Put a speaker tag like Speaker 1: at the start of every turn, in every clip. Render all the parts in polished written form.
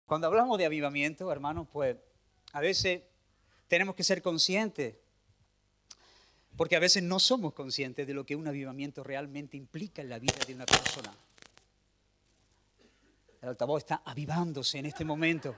Speaker 1: Cuando hablamos de avivamiento, hermanos, pues a veces tenemos que ser conscientes, porque a veces no somos conscientes de lo que un avivamiento realmente implica en la vida de una persona. El altavoz está avivándose en este momento.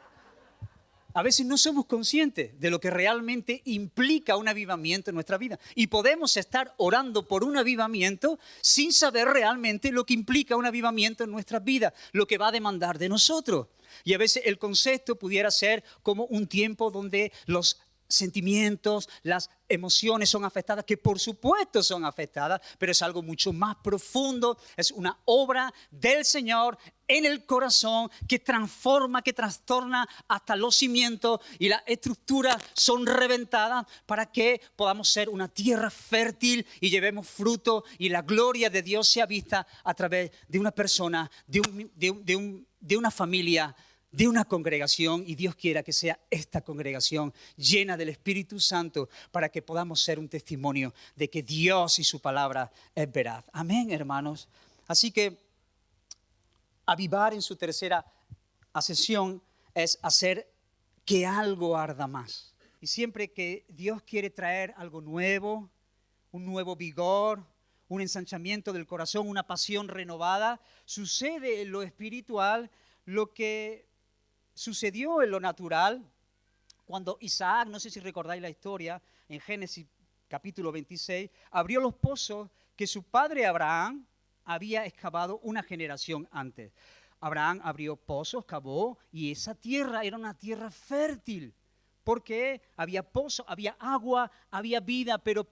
Speaker 1: A veces no somos conscientes de lo que realmente implica un avivamiento en nuestra vida. Y podemos estar orando por un avivamiento sin saber realmente lo que implica un avivamiento en nuestras vidas, lo que va a demandar de nosotros. Y a veces el concepto pudiera ser como un tiempo donde los sentimientos, las emociones son afectadas, que por supuesto son afectadas, pero es algo mucho más profundo, es una obra del Señor en el corazón que transforma, que trastorna hasta los cimientos y las estructuras son reventadas para que podamos ser una tierra fértil y llevemos fruto y la gloria de Dios sea vista a través de una persona, de una familia, de una congregación, y Dios quiera que sea esta congregación llena del Espíritu Santo para que podamos ser un testimonio de que Dios y su palabra es veraz. Amén, hermanos. Así que avivar en su tercera acepción es hacer que algo arda más. Y siempre que Dios quiere traer algo nuevo, un nuevo vigor, un ensanchamiento del corazón, una pasión renovada, sucede en lo espiritual lo que sucedió en lo natural cuando Isaac, no sé si recordáis la historia, en Génesis capítulo 26, abrió los pozos que su padre Abraham había excavado una generación antes. Abraham abrió pozos, cavó, y esa tierra era una tierra fértil, porque había pozos, había agua, había vida, pero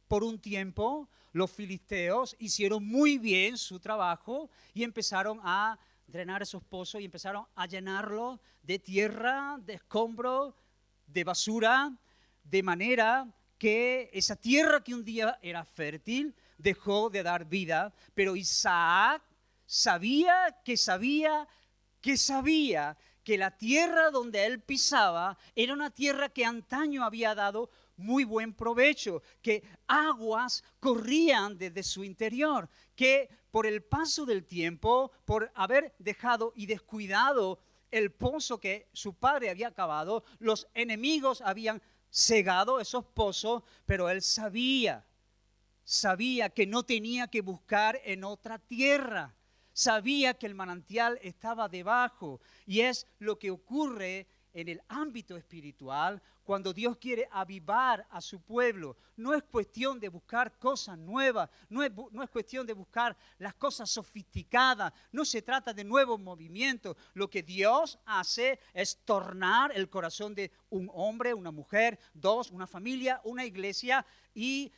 Speaker 1: por un tiempo los filisteos hicieron muy bien su trabajo y empezaron a drenar esos pozos y empezaron a llenarlos de tierra, de escombros, de basura, de manera que esa tierra que un día era fértil dejó de dar vida, pero Isaac sabía que la tierra donde él pisaba era una tierra que antaño había dado muy buen provecho, que aguas corrían desde su interior, que por el paso del tiempo, por haber dejado y descuidado el pozo que su padre había cavado, los enemigos habían cegado esos pozos, pero él sabía que no tenía que buscar en otra tierra. Sabía que el manantial estaba debajo, y es lo que ocurre en el ámbito espiritual cuando Dios quiere avivar a su pueblo. No es cuestión de buscar cosas nuevas, no es cuestión de buscar las cosas sofisticadas, no se trata de nuevos movimientos. Lo que Dios hace es tornar el corazón de un hombre, una mujer, dos, una familia, una iglesia, y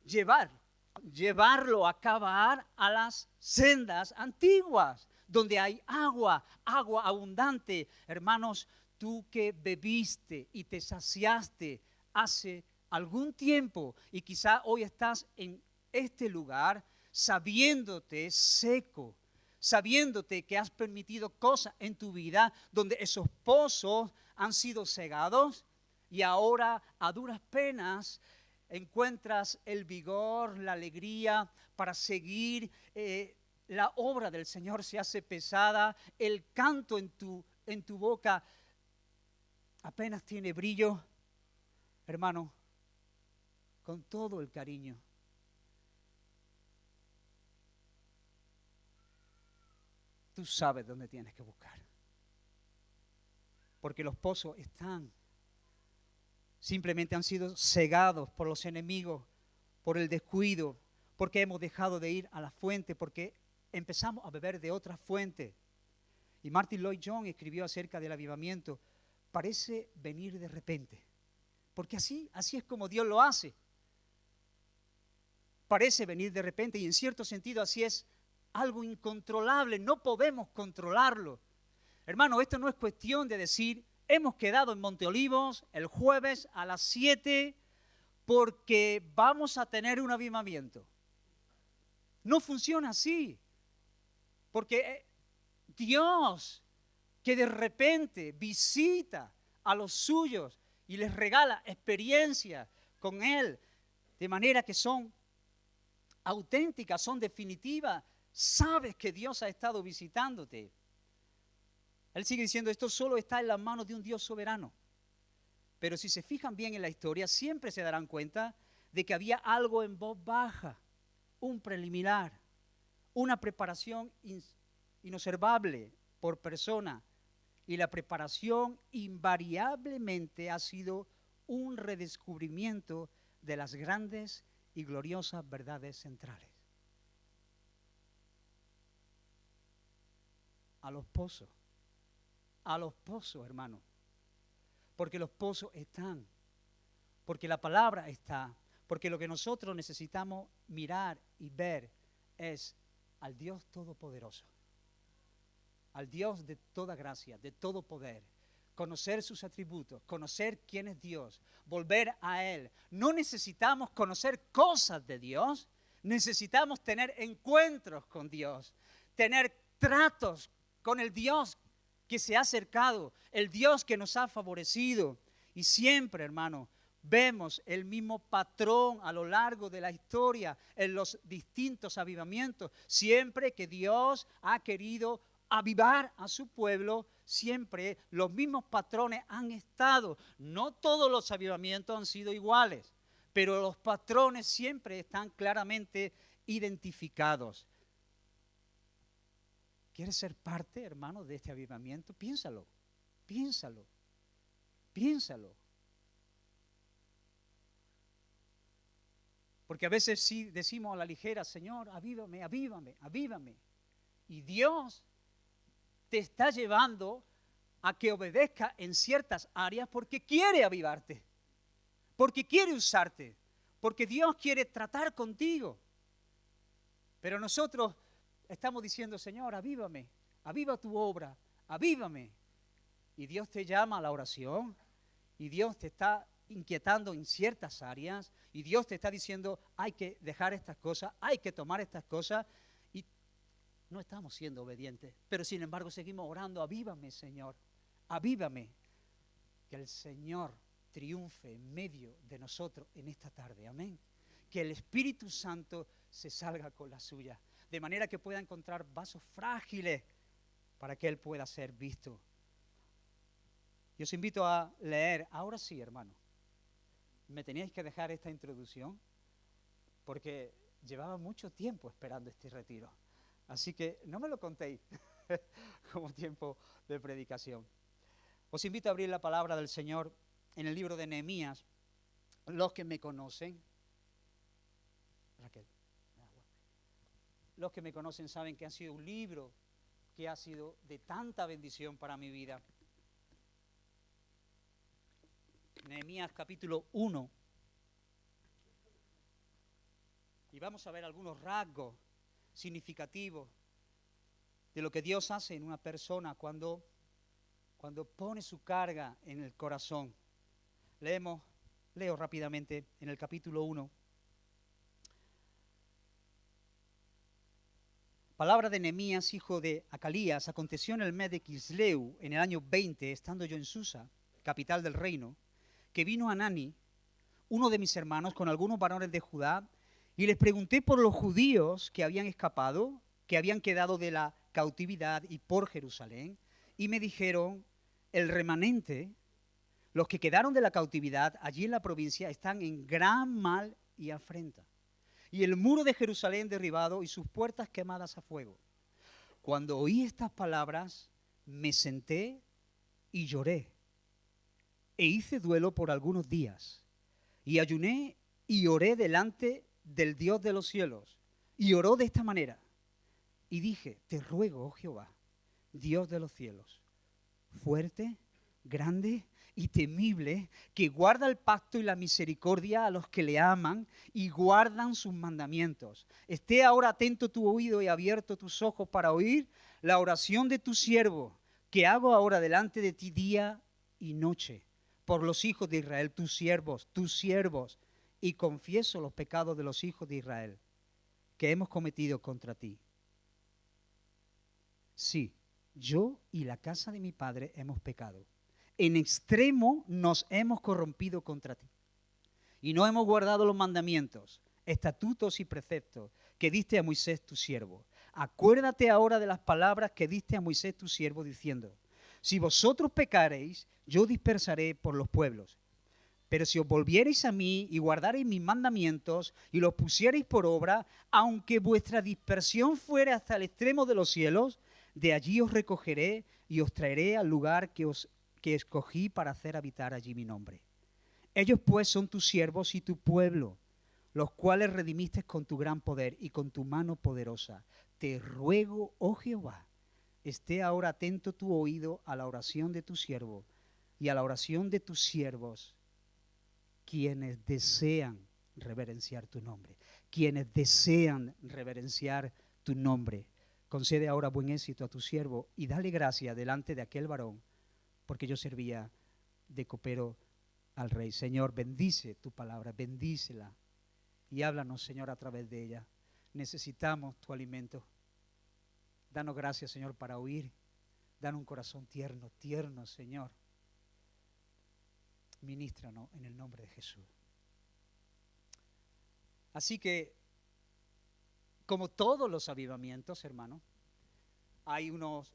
Speaker 1: llevarlo a cavar a las sendas antiguas, donde hay agua abundante. Hermanos, tú que bebiste y te saciaste hace algún tiempo y quizá hoy estás en este lugar sabiéndote seco, sabiéndote que has permitido cosas en tu vida donde esos pozos han sido cegados y ahora a duras penas encuentras el vigor, la alegría para seguir. La obra del Señor se hace pesada, el canto en tu boca apenas tiene brillo. Hermano, con todo el cariño, tú sabes dónde tienes que buscar, porque los pozos simplemente han sido cegados por los enemigos, por el descuido, porque hemos dejado de ir a la fuente, porque empezamos a beber de otra fuente. Y Martin Lloyd-Jones escribió acerca del avivamiento: parece venir de repente, porque así es como Dios lo hace. Parece venir de repente, y en cierto sentido así es algo incontrolable, no podemos controlarlo. Hermano, esto no es cuestión de decir: hemos quedado en Monte Olivos el jueves a las 7 porque vamos a tener un avivamiento. No funciona así, porque Dios, que de repente visita a los suyos y les regala experiencias con Él, de manera que son auténticas, son definitivas, sabes que Dios ha estado visitándote. Él sigue diciendo, esto solo está en las manos de un Dios soberano. Pero si se fijan bien en la historia, siempre se darán cuenta de que había algo en voz baja, un preliminar, una preparación inobservable por persona. Y la preparación invariablemente ha sido un redescubrimiento de las grandes y gloriosas verdades centrales. A los pozos, hermano. Porque los pozos están, porque la palabra está, porque lo que nosotros necesitamos mirar y ver es al Dios Todopoderoso, al Dios de toda gracia, de todo poder, conocer sus atributos, conocer quién es Dios, volver a Él. No necesitamos conocer cosas de Dios, necesitamos tener encuentros con Dios, tener tratos con el Dios que se ha acercado, el Dios que nos ha favorecido. Y siempre, hermano, vemos el mismo patrón a lo largo de la historia, en los distintos avivamientos. Siempre que Dios ha querido avivar a su pueblo, siempre los mismos patrones han estado. No todos los avivamientos han sido iguales, pero los patrones siempre están claramente identificados. ¿Quieres ser parte, hermano, de este avivamiento? Piénsalo, piénsalo, piénsalo. Porque a veces sí decimos a la ligera, Señor, avívame, avívame, avívame. Y Dios te está llevando a que obedezca en ciertas áreas porque quiere avivarte, porque quiere usarte, porque Dios quiere tratar contigo. Pero nosotros estamos diciendo, Señor, avívame, aviva tu obra, avívame. Y Dios te llama a la oración, y Dios te está inquietando en ciertas áreas, y Dios te está diciendo, hay que dejar estas cosas, hay que tomar estas cosas, y no estamos siendo obedientes. Pero sin embargo seguimos orando, avívame, Señor, avívame. Que el Señor triunfe en medio de nosotros en esta tarde, amén. Que el Espíritu Santo se salga con la suya, de manera que pueda encontrar vasos frágiles para que Él pueda ser visto. Yo os invito a leer, ahora sí, hermano, me teníais que dejar esta introducción porque llevaba mucho tiempo esperando este retiro, así que no me lo contéis como tiempo de predicación. Os invito a abrir la palabra del Señor en el libro de Nehemías. Los que me conocen, Raquel, los que me conocen saben que ha sido un libro que ha sido de tanta bendición para mi vida. Nehemías capítulo 1. Y vamos a ver algunos rasgos significativos de lo que Dios hace en una persona cuando pone su carga en el corazón. Leo rápidamente en el capítulo 1. Palabra de Nehemías, hijo de Acalías. Aconteció en el mes de Quisleu, en el año 20, estando yo en Susa, capital del reino, que vino Hanani, uno de mis hermanos, con algunos varones de Judá, y les pregunté por los judíos que habían escapado, que habían quedado de la cautividad y por Jerusalén, y me dijeron, el remanente, los que quedaron de la cautividad allí en la provincia, están en gran mal y afrenta, y el muro de Jerusalén derribado y sus puertas quemadas a fuego. Cuando oí estas palabras, me senté y lloré, e hice duelo por algunos días, y ayuné y oré delante del Dios de los cielos, y oró de esta manera, y dije, te ruego, oh Jehová, Dios de los cielos, fuerte, grande y temible, que guarda el pacto y la misericordia a los que le aman y guardan sus mandamientos. Esté ahora atento tu oído y abierto tus ojos para oír la oración de tu siervo, que hago ahora delante de ti día y noche, por los hijos de Israel, tus siervos, y confieso los pecados de los hijos de Israel que hemos cometido contra ti. Sí, yo y la casa de mi padre hemos pecado. En extremo nos hemos corrompido contra ti. Y no hemos guardado los mandamientos, estatutos y preceptos que diste a Moisés tu siervo. Acuérdate ahora de las palabras que diste a Moisés tu siervo, diciendo, Si vosotros pecareis, yo dispersaré por los pueblos. Pero si os volviereis a mí y guardareis mis mandamientos y los pusiereis por obra, aunque vuestra dispersión fuere hasta el extremo de los cielos, de allí os recogeré y os traeré al lugar que escogí para hacer habitar allí mi nombre. Ellos pues son tus siervos y tu pueblo, los cuales redimiste con tu gran poder y con tu mano poderosa. Te ruego, oh Jehová, esté ahora atento tu oído a la oración de tu siervo y a la oración de tus siervos, quienes desean reverenciar tu nombre, quienes desean reverenciar tu nombre. Concede ahora buen éxito a tu siervo y dale gracia delante de aquel varón, porque yo servía de copero al rey. Señor, bendice tu palabra, bendícela y háblanos, Señor, a través de ella. Necesitamos tu alimento. Danos gracias, Señor, para oír. Danos un corazón tierno, tierno, Señor. Ministranos en el nombre de Jesús. Así que, como todos los avivamientos, hermanos, hay unos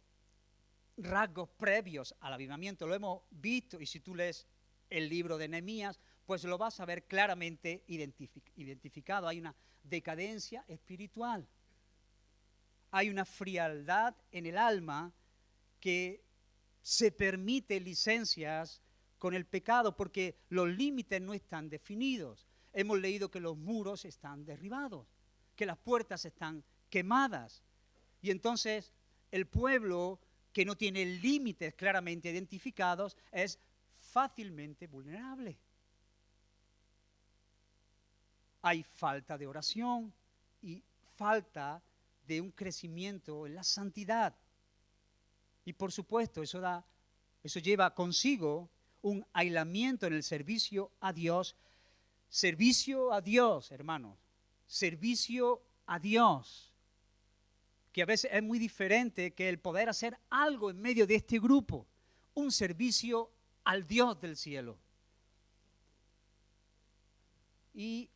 Speaker 1: rasgos previos al avivamiento. Lo hemos visto, y si tú lees el libro de Nehemías, pues lo vas a ver claramente identificado. Hay una decadencia espiritual. Hay una frialdad en el alma que se permite licencias con el pecado porque los límites no están definidos. Hemos leído que los muros están derribados, que las puertas están quemadas. Y entonces el pueblo que no tiene límites claramente identificados es fácilmente vulnerable. Hay falta de oración y falta de un crecimiento en la santidad. Y por supuesto eso lleva consigo un aislamiento en el servicio a Dios. Servicio a Dios, hermanos. Servicio a Dios. Que a veces es muy diferente que el poder hacer algo en medio de este grupo. Un servicio al Dios del cielo. Y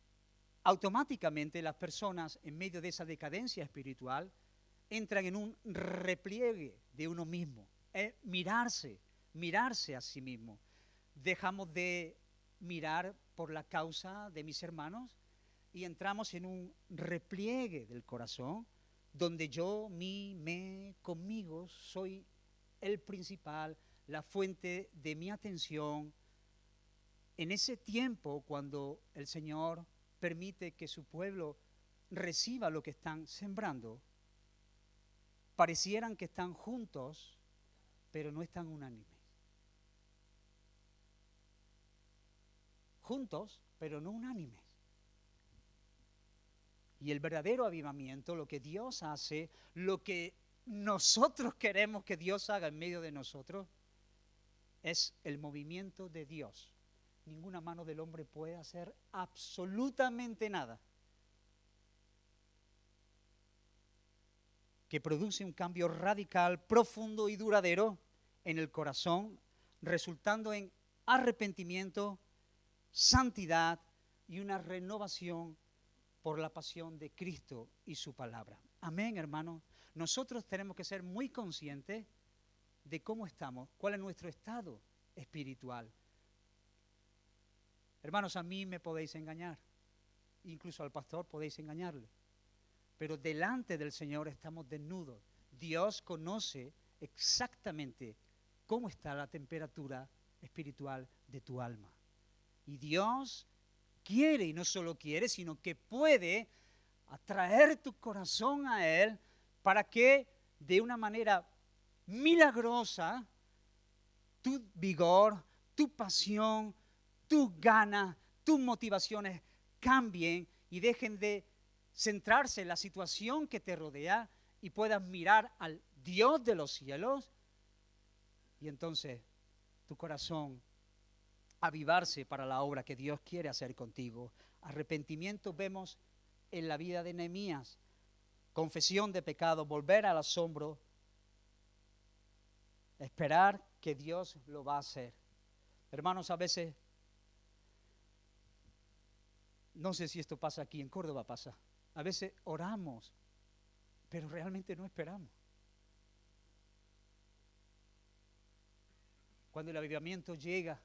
Speaker 1: automáticamente las personas en medio de esa decadencia espiritual entran en un repliegue de uno mismo. Es mirarse a sí mismo. Dejamos de mirar por la causa de mis hermanos y entramos en un repliegue del corazón donde yo, me, conmigo, soy el principal, la fuente de mi atención. En ese tiempo, cuando el Señor permite que su pueblo reciba lo que están sembrando, parecieran que están juntos, pero no están unánimes. Juntos, pero no unánimes. Y el verdadero avivamiento, lo que Dios hace, lo que nosotros queremos que Dios haga en medio de nosotros, es el movimiento de Dios. Ninguna mano del hombre puede hacer absolutamente nada que produce un cambio radical, profundo y duradero en el corazón, resultando en arrepentimiento, santidad y una renovación por la pasión de Cristo y su palabra. Amén, hermanos. Nosotros tenemos que ser muy conscientes de cómo estamos, cuál es nuestro estado espiritual. Hermanos, a mí me podéis engañar, incluso al pastor podéis engañarle, pero delante del Señor estamos desnudos. Dios conoce exactamente cómo está la temperatura espiritual de tu alma. Y Dios quiere, y no solo quiere, sino que puede atraer tu corazón a Él para que de una manera milagrosa tu vigor, tu pasión, tus ganas, tus motivaciones cambien y dejen de centrarse en la situación que te rodea y puedas mirar al Dios de los cielos y entonces tu corazón avivarse para la obra que Dios quiere hacer contigo. Arrepentimiento vemos en la vida de Nehemías, confesión de pecado, volver al asombro, esperar que Dios lo va a hacer. Hermanos, a veces, no sé si esto pasa aquí, en Córdoba pasa, a veces oramos, pero realmente no esperamos. Cuando el avivamiento llega,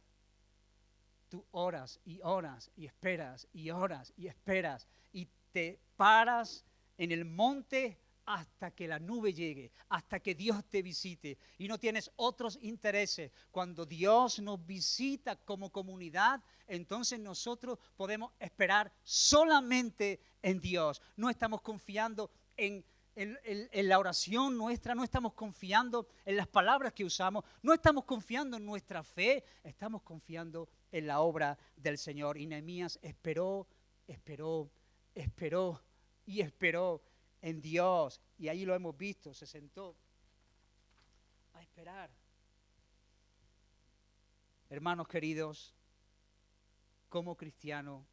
Speaker 1: tú oras y oras y esperas y oras y esperas y te paras en el monte hasta que la nube llegue, hasta que Dios te visite y no tienes otros intereses. Cuando Dios nos visita como comunidad, entonces nosotros podemos esperar solamente en Dios. No estamos confiando en la oración nuestra, no estamos confiando en las palabras que usamos, no estamos confiando en nuestra fe, estamos confiando en la obra del Señor. Y Nehemías esperó y esperó en Dios, y ahí lo hemos visto, se sentó a esperar. Hermanos queridos, como cristiano,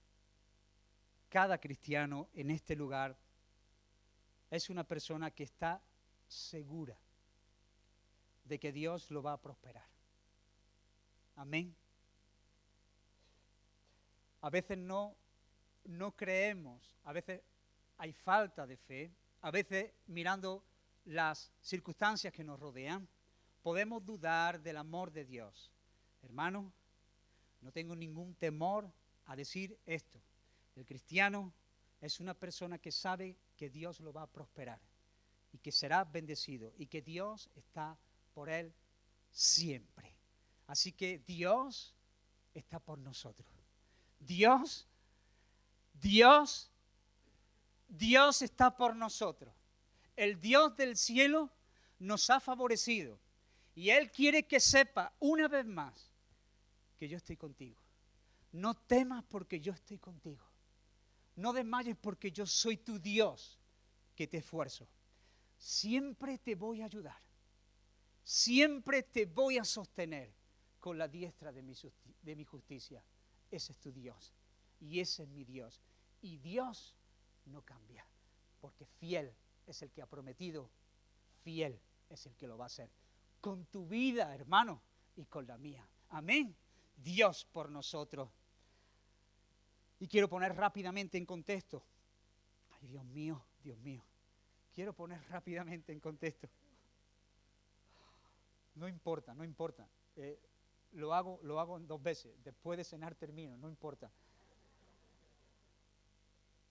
Speaker 1: cada cristiano en este lugar es una persona que está segura de que Dios lo va a prosperar. Amén. A veces no creemos, a veces hay falta de fe, a veces mirando las circunstancias que nos rodean, podemos dudar del amor de Dios. Hermano, no tengo ningún temor a decir esto. El cristiano es una persona que sabe que Dios lo va a prosperar y que será bendecido y que Dios está por él siempre. Así que Dios está por nosotros. Dios está por nosotros. El Dios del cielo nos ha favorecido y Él quiere que sepa una vez más que yo estoy contigo. No temas porque yo estoy contigo. No desmayes porque yo soy tu Dios que te esfuerzo. Siempre te voy a ayudar. Siempre te voy a sostener con la diestra de mi justicia. Ese es tu Dios y ese es mi Dios. Y Dios no cambia, porque fiel es el que ha prometido, fiel es el que lo va a hacer. Con tu vida, hermano, y con la mía. Amén. Dios por nosotros. Y quiero poner rápidamente en contexto. Ay, Dios mío. Quiero poner rápidamente en contexto. No importa. Lo hago en 2 veces. Después de cenar termino, no importa.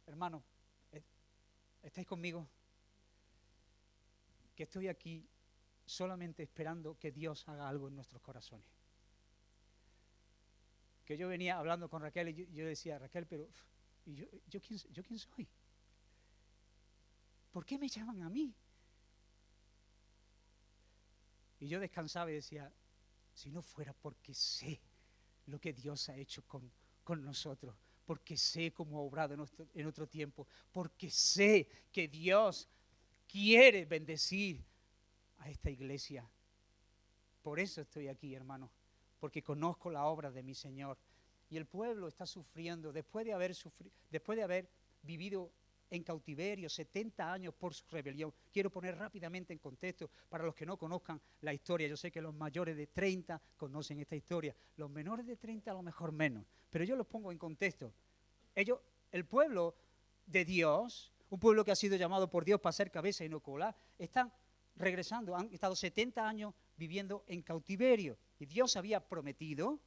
Speaker 1: Hermano, ¿estáis conmigo? Que estoy aquí solamente esperando que Dios haga algo en nuestros corazones. Que yo venía hablando con Raquel y yo decía, Raquel, pero ¿yo quién soy? ¿Por qué me llaman a mí? Y yo descansaba y decía, si no fuera porque sé lo que Dios ha hecho con nosotros, porque sé cómo ha obrado en otro tiempo, porque sé que Dios quiere bendecir a esta iglesia. Por eso estoy aquí, hermano, porque conozco la obra de mi Señor. Y el pueblo está sufriendo después de haber vivido en cautiverio 70 años por su rebelión. Quiero poner rápidamente en contexto para los que no conozcan la historia. Yo sé que los mayores de 30 conocen esta historia, los menores de 30 a lo mejor menos, pero yo los pongo en contexto. El pueblo de Dios, un pueblo que ha sido llamado por Dios para ser cabeza y no cola, están regresando, han estado 70 años viviendo en cautiverio. Y Dios había prometido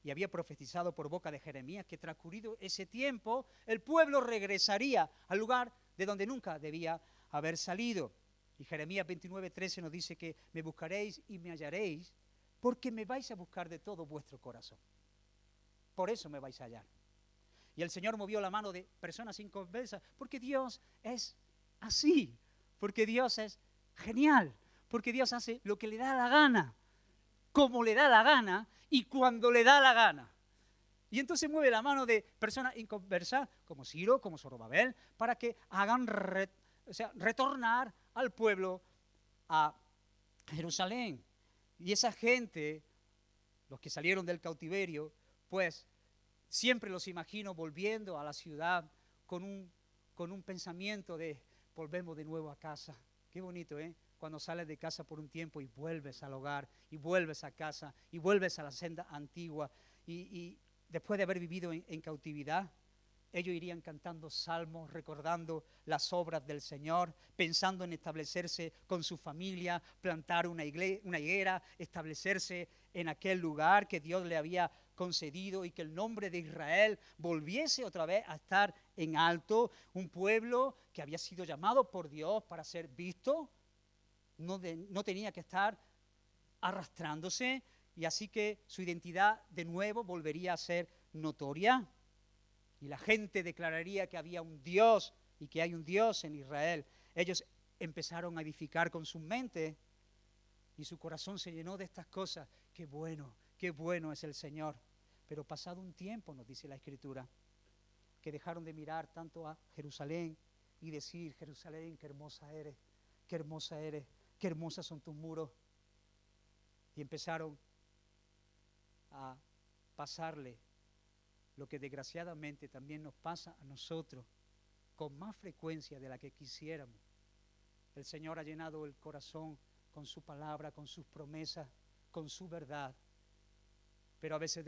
Speaker 1: y había profetizado por boca de Jeremías que transcurrido ese tiempo, el pueblo regresaría al lugar de donde nunca debía haber salido. Y Jeremías 29:13 nos dice que me buscaréis y me hallaréis, porque me vais a buscar de todo vuestro corazón. Por eso me vais a hallar. Y el Señor movió la mano de personas inconversas, porque Dios es así, porque Dios es genial, porque Dios hace lo que le da la gana, como le da la gana y cuando le da la gana. Y entonces mueve la mano de personas inconversas, como Ciro, como Zorobabel, para que hagan retornar al pueblo a Jerusalén. Y esa gente, los que salieron del cautiverio, pues siempre los imagino volviendo a la ciudad con un pensamiento de volvemos de nuevo a casa. Qué bonito, ¿eh? Cuando sales de casa por un tiempo y vuelves al hogar, y vuelves a casa, y vuelves a la senda antigua, y después de haber vivido en cautividad, ellos irían cantando salmos, recordando las obras del Señor, pensando en establecerse con su familia, plantar una higuera, establecerse en aquel lugar que Dios le había concedido y que el nombre de Israel volviese otra vez a estar en alto. Un pueblo que había sido llamado por Dios para ser visto, no tenía que estar arrastrándose, y así que su identidad de nuevo volvería a ser notoria. Y la gente declararía que había un Dios y que hay un Dios en Israel. Ellos empezaron a edificar con su mente y su corazón se llenó de estas cosas. Qué bueno es el Señor. Pero pasado un tiempo, nos dice la Escritura, que dejaron de mirar tanto a Jerusalén y decir: Jerusalén, qué hermosa eres, qué hermosa eres, qué hermosas son tus muros. Y empezaron a pasarle lo que desgraciadamente también nos pasa a nosotros con más frecuencia de la que quisiéramos. El Señor ha llenado el corazón con su palabra, con sus promesas, con su verdad, pero a veces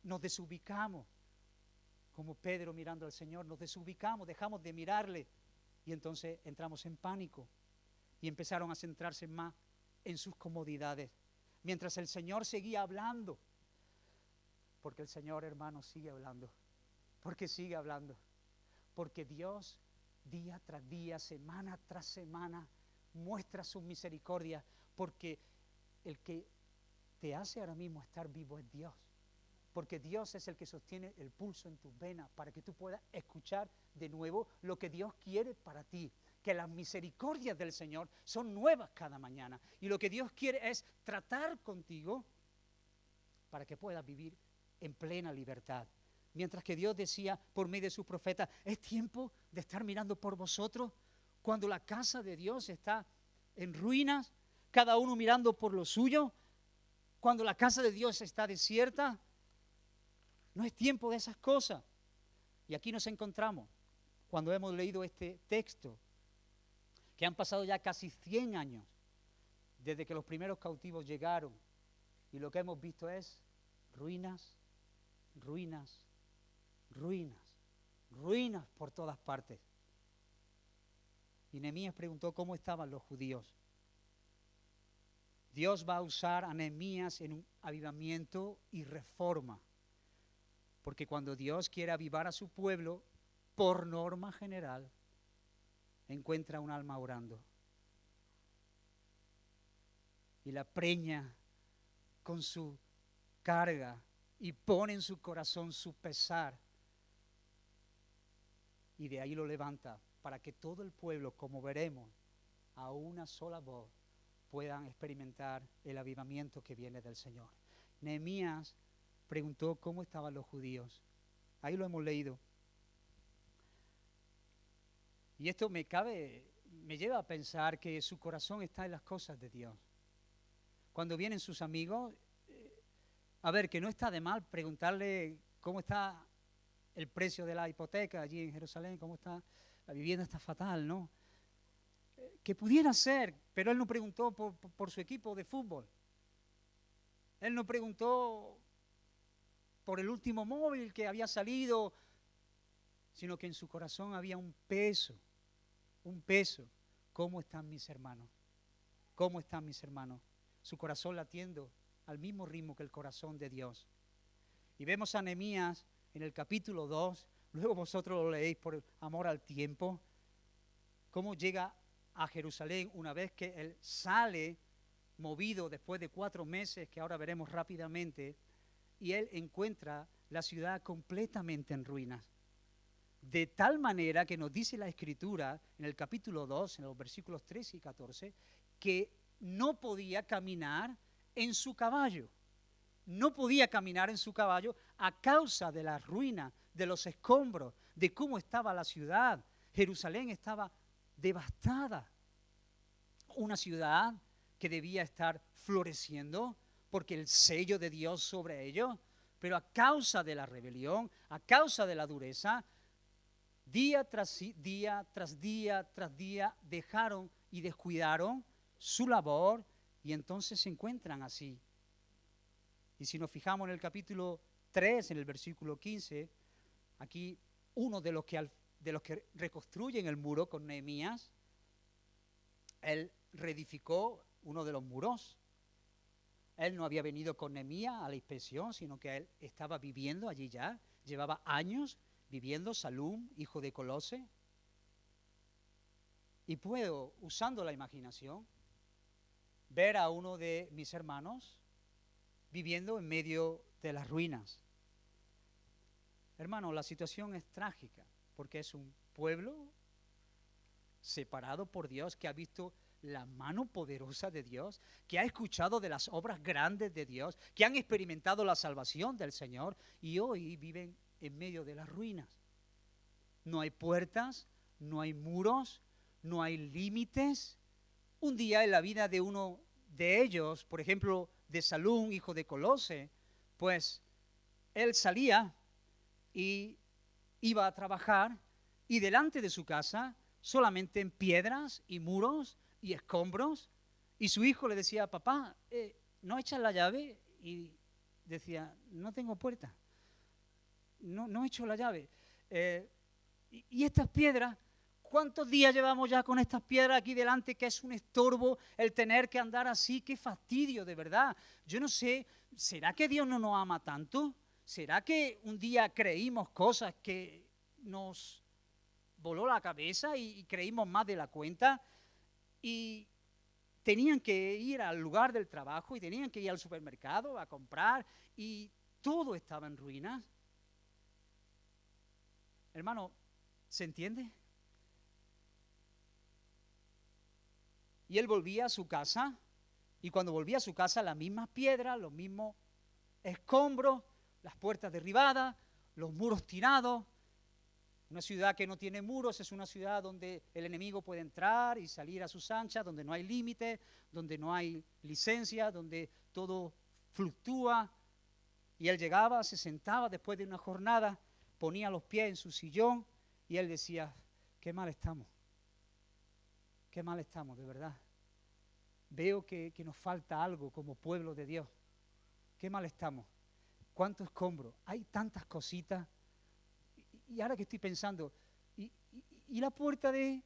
Speaker 1: nos desubicamos, como Pedro mirando al Señor, nos desubicamos, dejamos de mirarle y entonces entramos en pánico y empezaron a centrarse más en sus comodidades, mientras el Señor seguía hablando. Porque el Señor, hermano, sigue hablando. Porque sigue hablando. Porque Dios, día tras día, semana tras semana, muestra su misericordia. Porque el que te hace ahora mismo estar vivo es Dios. Porque Dios es el que sostiene el pulso en tus venas para que tú puedas escuchar de nuevo lo que Dios quiere para ti. Que las misericordias del Señor son nuevas cada mañana. Y lo que Dios quiere es tratar contigo para que puedas vivir en plena libertad. Mientras que Dios decía por medio de sus profetas: es tiempo de estar mirando por vosotros, cuando la casa de Dios está en ruinas, cada uno mirando por lo suyo, cuando la casa de Dios está desierta. No es tiempo de esas cosas. Y aquí nos encontramos, cuando hemos leído este texto, que han pasado ya casi 100 años desde que los primeros cautivos llegaron, y lo que hemos visto es ruinas, ruinas, ruinas, ruinas por todas partes. Y Nehemías preguntó cómo estaban los judíos. Dios va a usar a Nehemías en un avivamiento y reforma, porque cuando Dios quiere avivar a su pueblo, por norma general, encuentra un alma orando y la preña con su carga y pone en su corazón su pesar, y de ahí lo levanta para que todo el pueblo, como veremos, a una sola voz puedan experimentar el avivamiento que viene del Señor. Nehemías preguntó cómo estaban los judíos. Ahí lo hemos leído. Y esto me lleva a pensar que su corazón está en las cosas de Dios. Cuando vienen sus amigos, a ver, que no está de mal preguntarle cómo está el precio de la hipoteca allí en Jerusalén, cómo está, la vivienda está fatal, ¿no? Que pudiera ser, pero él no preguntó por su equipo de fútbol. Él no preguntó por el último móvil que había salido, sino que en su corazón había un peso. ¿Cómo están mis hermanos? ¿Cómo están mis hermanos? Su corazón latiendo al mismo ritmo que el corazón de Dios. Y vemos a Nehemías en el capítulo 2, luego vosotros lo leéis por amor al tiempo, cómo llega a Jerusalén una vez que él sale movido después de 4 meses, que ahora veremos rápidamente, y él encuentra la ciudad completamente en ruinas. De tal manera que nos dice la Escritura en el capítulo 2, en los versículos 13 y 14, que no podía caminar en su caballo. No podía caminar en su caballo a causa de las ruinas, de los escombros, de cómo estaba la ciudad. Jerusalén estaba devastada. Una ciudad que debía estar floreciendo porque el sello de Dios sobre ellos, pero a causa de la rebelión, a causa de la dureza, día tras día, tras día, tras día, dejaron y descuidaron su labor y entonces se encuentran así. Y si nos fijamos en el capítulo 3, en el versículo 15, Aquí uno de los que reconstruyen el muro con Nehemías, él reedificó uno de los muros. Él no había venido con Nehemías a la inspección, sino que él estaba viviendo allí ya. Llevaba años viviendo, Salum, hijo de Colose. Y puedo, usando la imaginación, ver a uno de mis hermanos viviendo en medio de las ruinas. Hermano, la situación es trágica, porque es un pueblo separado por Dios, que ha visto la mano poderosa de Dios, que ha escuchado de las obras grandes de Dios, que han experimentado la salvación del Señor y hoy viven en medio de las ruinas. No hay puertas, no hay muros, no hay límites. Un día en la vida de uno de ellos, por ejemplo, de Salum, hijo de Colose, pues él salía y iba a trabajar y delante de su casa solamente en piedras y muros y escombros, y su hijo le decía, papá, ¿no echas la llave? Y decía, no tengo puerta, no echo la llave. Y estas piedras, ¿cuántos días llevamos ya con estas piedras aquí delante, que es un estorbo el tener que andar así? ¡Qué fastidio, de verdad! Yo no sé, ¿será que Dios no nos ama tanto? ¿Será que un día creímos cosas que nos voló la cabeza y creímos más de la cuenta? Y tenían que ir al lugar del trabajo y tenían que ir al supermercado a comprar y todo estaba en ruinas. Hermano, ¿se entiende? Y él volvía a su casa y cuando volvía a su casa las mismas piedras, los mismos escombros, las puertas derribadas, los muros tirados. Una ciudad que no tiene muros es una ciudad donde el enemigo puede entrar y salir a sus anchas, donde no hay límites, donde no hay licencia, donde todo fluctúa. Y él llegaba, se sentaba después de una jornada, ponía los pies en su sillón y él decía, qué mal estamos, de verdad. Veo que nos falta algo como pueblo de Dios. Qué mal estamos, cuánto escombro, hay tantas cositas. Y ahora que estoy pensando, ¿y la puerta de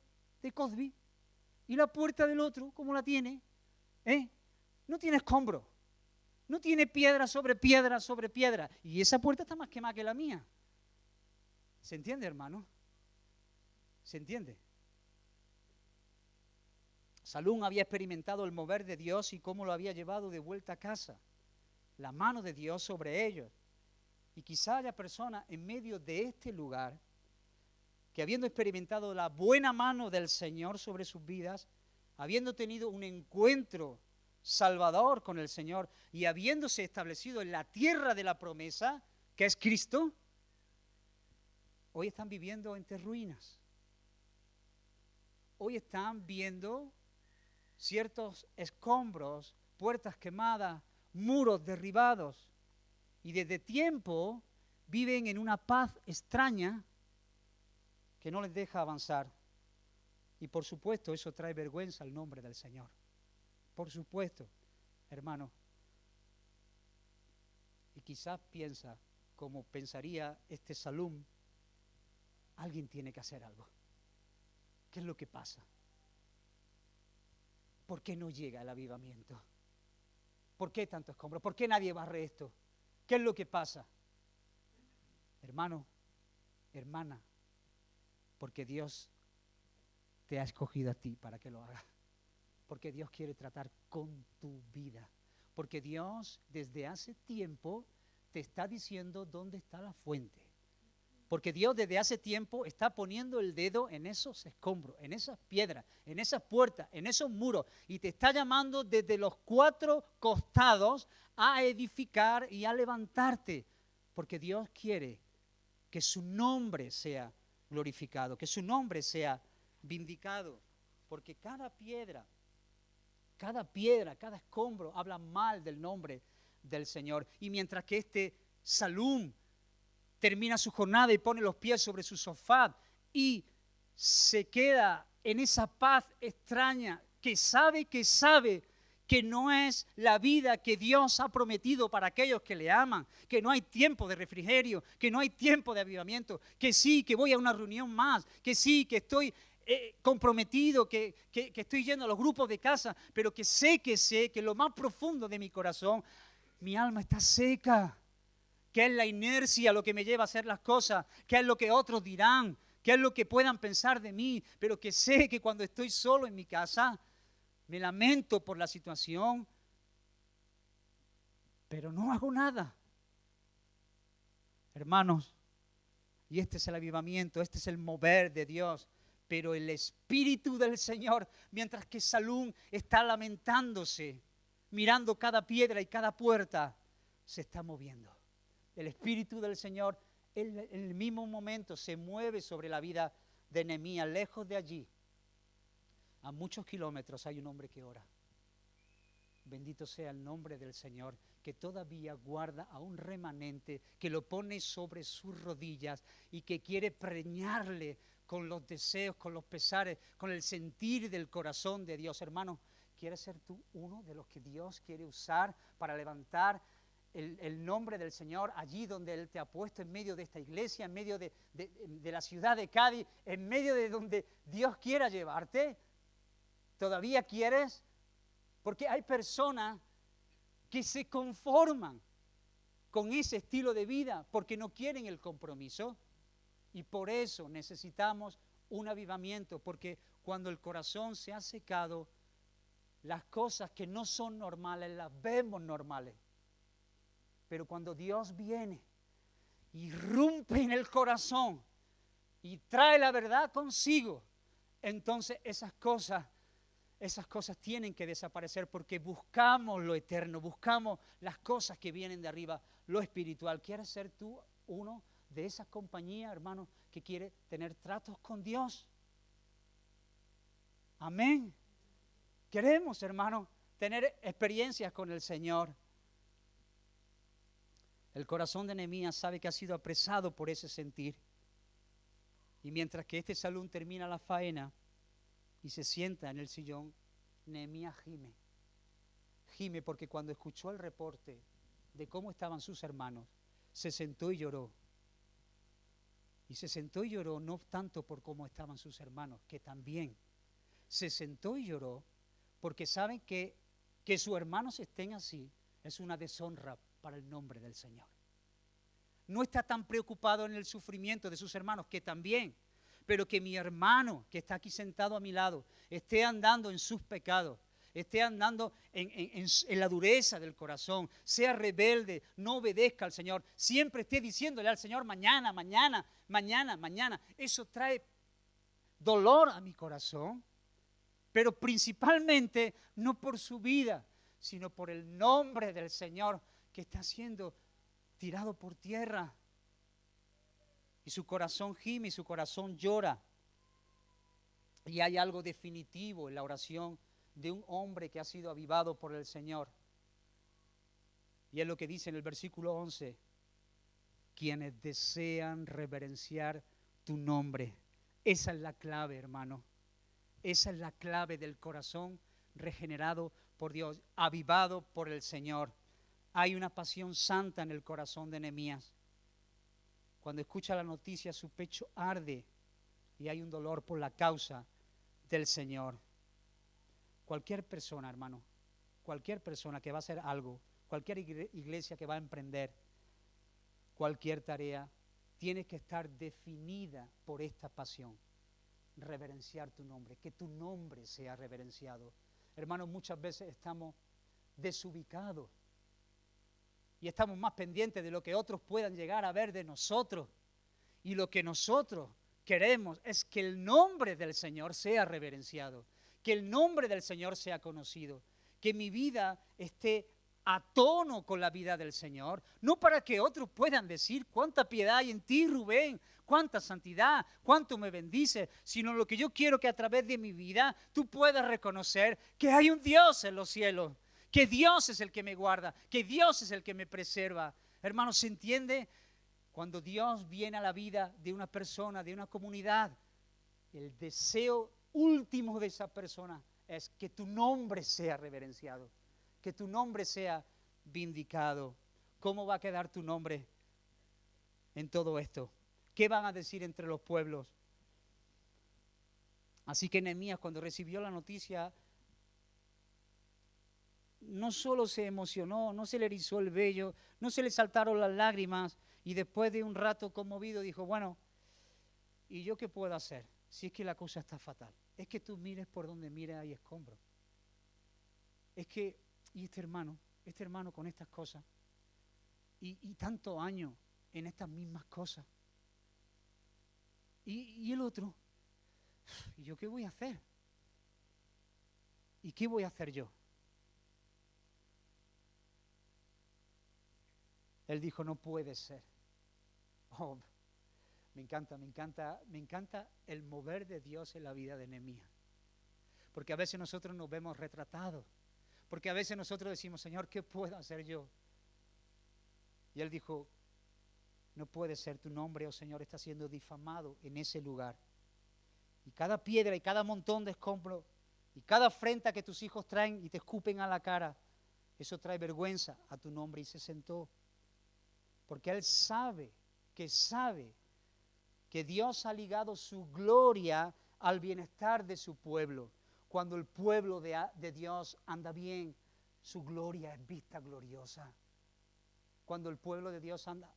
Speaker 1: Cosby? ¿Y la puerta del otro? ¿Cómo la tiene? No tiene escombro, no tiene piedra sobre piedra sobre piedra. Y esa puerta está más quemada que la mía. ¿Se entiende, hermano? ¿Se entiende? Salum había experimentado el mover de Dios y cómo lo había llevado de vuelta a casa. La mano de Dios sobre ellos. Y quizá haya personas en medio de este lugar que habiendo experimentado la buena mano del Señor sobre sus vidas, habiendo tenido un encuentro salvador con el Señor y habiéndose establecido en la tierra de la promesa, que es Cristo, hoy están viviendo entre ruinas. Hoy están viendo ciertos escombros, puertas quemadas, muros derribados. Y desde tiempo viven en una paz extraña que no les deja avanzar. Y por supuesto eso trae vergüenza al nombre del Señor. Por supuesto, hermano. Y quizás piensa, como pensaría este Salum, alguien tiene que hacer algo. ¿Qué es lo que pasa? ¿Por qué no llega el avivamiento? ¿Por qué tanto escombro? ¿Por qué nadie barre esto? ¿Qué es lo que pasa? Hermano, hermana, porque Dios te ha escogido a ti para que lo hagas. Porque Dios quiere tratar con tu vida. Porque Dios desde hace tiempo te está diciendo dónde está la fuente. Porque Dios desde hace tiempo está poniendo el dedo en esos escombros, en esas piedras, en esas puertas, en esos muros. Y te está llamando desde los 4 costados a edificar y a levantarte. Porque Dios quiere que su nombre sea glorificado, que su nombre sea vindicado. Porque cada piedra, cada escombro habla mal del nombre del Señor. Y mientras que este Salum termina su jornada y pone los pies sobre su sofá y se queda en esa paz extraña que sabe que que no es la vida que Dios ha prometido para aquellos que le aman, que no hay tiempo de refrigerio, que no hay tiempo de avivamiento, que sí, que voy a una reunión más, que sí, que estoy comprometido, que estoy yendo a los grupos de casa, pero que sé que lo más profundo de mi corazón, mi alma está seca, que es la inercia lo que me lleva a hacer las cosas, que es lo que otros dirán, que es lo que puedan pensar de mí, pero que sé que cuando estoy solo en mi casa, me lamento por la situación, pero no hago nada. Hermanos, y este es el avivamiento, este es el mover de Dios. Pero el Espíritu del Señor, mientras que Salún está lamentándose, mirando cada piedra y cada puerta, se está moviendo. El Espíritu del Señor en el mismo momento se mueve sobre la vida de Nehemías. Lejos de allí, a muchos kilómetros, hay un hombre que ora. Bendito sea el nombre del Señor, que todavía guarda a un remanente, que lo pone sobre sus rodillas y que quiere preñarle con los deseos, con los pesares, con el sentir del corazón de Dios. Hermano, ¿quieres ser tú uno de los que Dios quiere usar para levantar el nombre del Señor allí donde Él te ha puesto, en medio de esta iglesia, en medio de la ciudad de Cádiz, en medio de donde Dios quiera llevarte? ¿Todavía quieres? Porque hay personas que se conforman con ese estilo de vida porque no quieren el compromiso. Y por eso necesitamos un avivamiento, porque cuando el corazón se ha secado, las cosas que no son normales las vemos normales. Pero cuando Dios viene, irrumpe en el corazón y trae la verdad consigo, entonces esas cosas tienen que desaparecer, porque buscamos lo eterno, buscamos las cosas que vienen de arriba, lo espiritual. ¿Quieres ser tú uno de esa compañía, hermano, que quiere tener tratos con Dios? Amén. Queremos, hermano, tener experiencias con el Señor. El corazón de Nehemías sabe que ha sido apresado por ese sentir. Y mientras que este Salún termina la faena y se sienta en el sillón, Nehemías gime. Gime porque cuando escuchó el reporte de cómo estaban sus hermanos, se sentó y lloró. Y se sentó y lloró no tanto por cómo estaban sus hermanos, que también. Se sentó y lloró porque saben que sus hermanos estén así es una deshonra para el nombre del Señor. No está tan preocupado en el sufrimiento de sus hermanos, que también, pero que mi hermano que está aquí sentado a mi lado esté andando en sus pecados, esté andando en la dureza del corazón, sea rebelde, no obedezca al Señor, siempre esté diciéndole al Señor mañana, mañana, mañana, mañana. Eso trae dolor a mi corazón, pero principalmente no por su vida, sino por el nombre del Señor que está siendo tirado por tierra. Y su corazón gime y su corazón llora. Y hay algo definitivo en la oración de un hombre que ha sido avivado por el Señor. Y es lo que dice en el versículo 11: quienes desean reverenciar tu nombre. Esa es la clave, hermano. Esa es la clave del corazón regenerado por Dios, avivado por el Señor. Hay una pasión santa en el corazón de Nehemías. Cuando escucha la noticia, su pecho arde y hay un dolor por la causa del Señor. Cualquier persona, hermano, cualquier persona que va a hacer algo, cualquier iglesia que va a emprender cualquier tarea, tiene que estar definida por esta pasión. Reverenciar tu nombre, que tu nombre sea reverenciado. Hermanos, muchas veces estamos desubicados y estamos más pendientes de lo que otros puedan llegar a ver de nosotros. Y lo que nosotros queremos es que el nombre del Señor sea reverenciado, que el nombre del Señor sea conocido, que mi vida esté a tono con la vida del Señor, no para que otros puedan decir cuánta piedad hay en ti, Rubén, cuánta santidad, cuánto me bendice, sino lo que yo quiero que a través de mi vida tú puedas reconocer que hay un Dios en los cielos, que Dios es el que me guarda, que Dios es el que me preserva. Hermanos, ¿se entiende? Cuando Dios viene a la vida de una persona, de una comunidad, el deseo último de esa persona es que tu nombre sea reverenciado. que tu nombre sea vindicado. ¿Cómo va a quedar tu nombre en todo esto? ¿Qué van a decir entre los pueblos? Así que Nehemías, cuando recibió la noticia, no solo se emocionó, no se le erizó el vello, no se le saltaron las lágrimas, y después de un rato conmovido dijo, bueno, ¿y yo qué puedo hacer si es que la cosa está fatal? Es que tú mires por donde mires hay escombros. Es que, y este hermano con estas cosas, y tantos años en estas mismas cosas, y el otro, ¿y yo qué voy a hacer? ¿Y qué voy a hacer yo? Él dijo, no puede ser. Oh, me encanta el mover de Dios en la vida de Nehemías. Porque a veces nosotros nos vemos retratados. Porque a veces nosotros decimos, Señor, ¿qué puedo hacer yo? Y él dijo, no puede ser, tu nombre, oh Señor, está siendo difamado en ese lugar. Y cada piedra y cada montón de escombros y cada afrenta que tus hijos traen y te escupen a la cara, eso trae vergüenza a tu nombre. Y se sentó. Porque él sabe que Dios ha ligado su gloria al bienestar de su pueblo. Cuando el pueblo de Dios anda bien, su gloria es vista gloriosa. Cuando el pueblo de Dios anda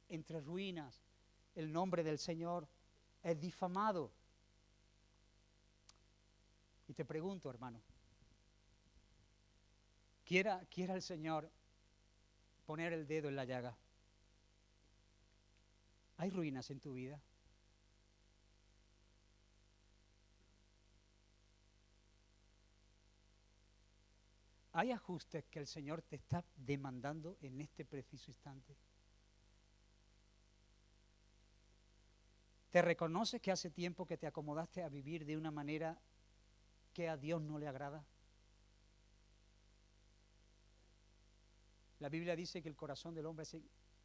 Speaker 1: entre ruinas, el nombre del Señor es difamado. Y te pregunto, hermano, ¿quiera el Señor poner el dedo en la llaga? ¿Hay ruinas en tu vida? ¿Hay ajustes que el Señor te está demandando en este preciso instante? ¿Te reconoces que hace tiempo que te acomodaste a vivir de una manera que a Dios no le agrada? La Biblia dice que el corazón del hombre es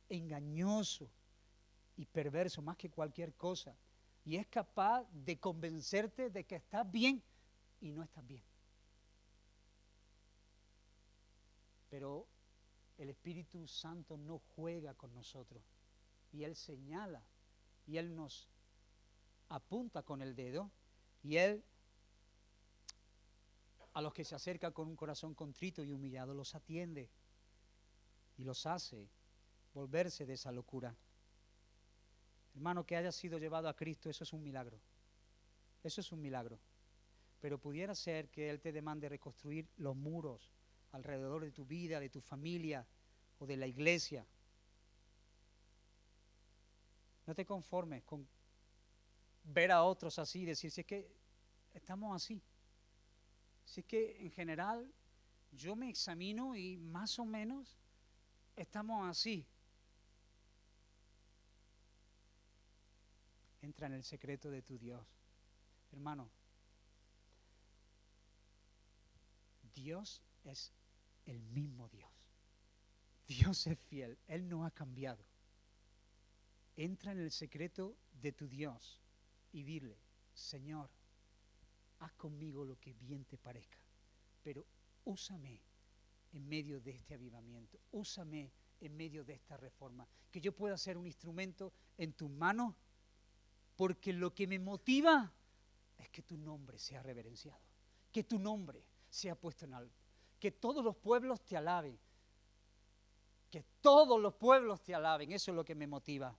Speaker 1: engañoso y perverso más que cualquier cosa, y es capaz de convencerte de que estás bien y no estás bien. Pero el Espíritu Santo no juega con nosotros, y Él señala, y Él nos apunta con el dedo, y Él a los que se acercan con un corazón contrito y humillado los atiende y los hace volverse de esa locura. Hermano, que haya sido llevado a Cristo, eso es un milagro. Eso es un milagro. Pero pudiera ser que Él te demande reconstruir los muros alrededor de tu vida, de tu familia o de la iglesia. No te conformes con ver a otros así y decir, si es que estamos así. Si es que en general yo me examino y más o menos estamos así. Entra en el secreto de tu Dios. Hermano, Dios es el mismo Dios. Dios es fiel, Él no ha cambiado. Entra en el secreto de tu Dios y dile, Señor, haz conmigo lo que bien te parezca, pero úsame en medio de este avivamiento, úsame en medio de esta reforma, que yo pueda ser un instrumento en tus manos, porque lo que me motiva es que tu nombre sea reverenciado, que tu nombre sea puesto en alto, que todos los pueblos te alaben, que todos los pueblos te alaben, eso es lo que me motiva.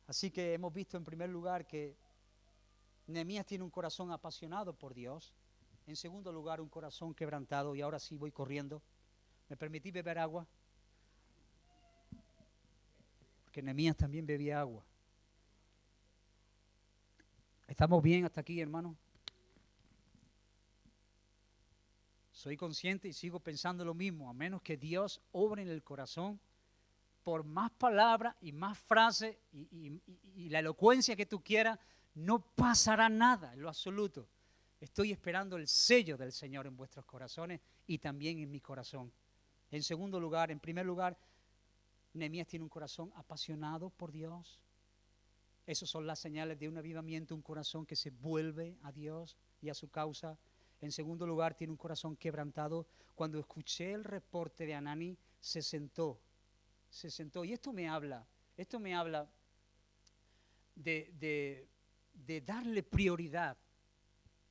Speaker 1: Así que hemos visto en primer lugar que Nehemías tiene un corazón apasionado por Dios. En segundo lugar, un corazón quebrantado. Y ahora sí voy corriendo. ¿Me permití beber agua? Porque Nehemías también bebía agua. ¿Estamos bien hasta aquí, hermano? Soy consciente y sigo pensando lo mismo. A menos que Dios obre en el corazón, por más palabras y más frases y la elocuencia que tú quieras, no pasará nada en lo absoluto. Estoy esperando el sello del Señor en vuestros corazones y también en mi corazón. En segundo lugar, en primer lugar, Nehemías tiene un corazón apasionado por Dios. Esas son las señales de un avivamiento, un corazón que se vuelve a Dios y a su causa. En segundo lugar, tiene un corazón quebrantado. Cuando escuché el reporte de Hanani, se sentó. Y esto me habla de darle prioridad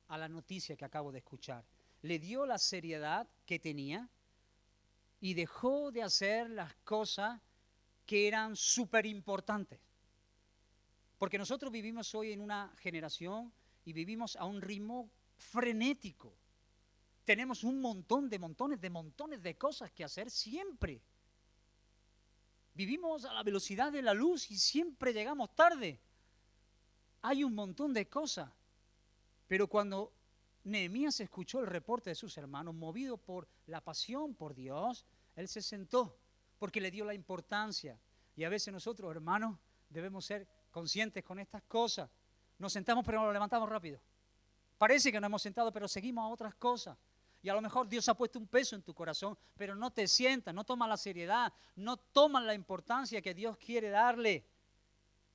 Speaker 1: a la noticia que acabo de escuchar. Le dio la seriedad que tenía y dejó de hacer las cosas que eran súper importantes. Porque nosotros vivimos hoy en una generación y vivimos a un ritmo frenético. Tenemos un montones de cosas que hacer siempre. Vivimos a la velocidad de la luz y siempre llegamos tarde. Hay un montón de cosas. Pero cuando Nehemías escuchó el reporte de sus hermanos, movido por la pasión por Dios, él se sentó porque le dio la importancia. Y a veces nosotros, hermanos, debemos ser conscientes con estas cosas. Nos sentamos pero nos levantamos rápido. Parece que nos hemos sentado pero seguimos a otras cosas. Y a lo mejor Dios ha puesto un peso en tu corazón, pero no te sientas, no tomas la seriedad, no tomas la importancia que Dios quiere darle.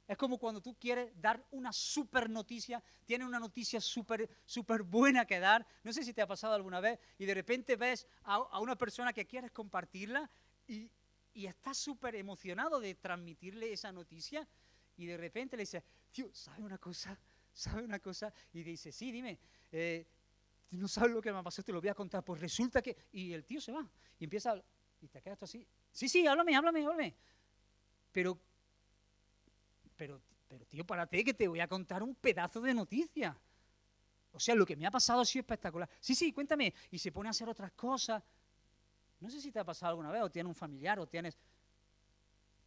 Speaker 1: Es como cuando tú quieres dar una super noticia, tienes una noticia súper buena que dar. No sé si te ha pasado alguna vez y de repente ves a una persona que quieres compartirla y estás súper emocionado de transmitirle esa noticia y de repente le dices, tío, ¿sabe una cosa? Y dice, sí, dime, no sabes lo que me pasó, te lo voy a contar. Pues resulta que... Y el tío se va y empieza, y te quedas tú así. Sí, háblame. Pero tío, párate que te voy a contar un pedazo de noticia. O sea, lo que me ha pasado ha sido espectacular. Sí, cuéntame. Y se pone a hacer otras cosas. No sé si te ha pasado alguna vez, o tienes un familiar, o tienes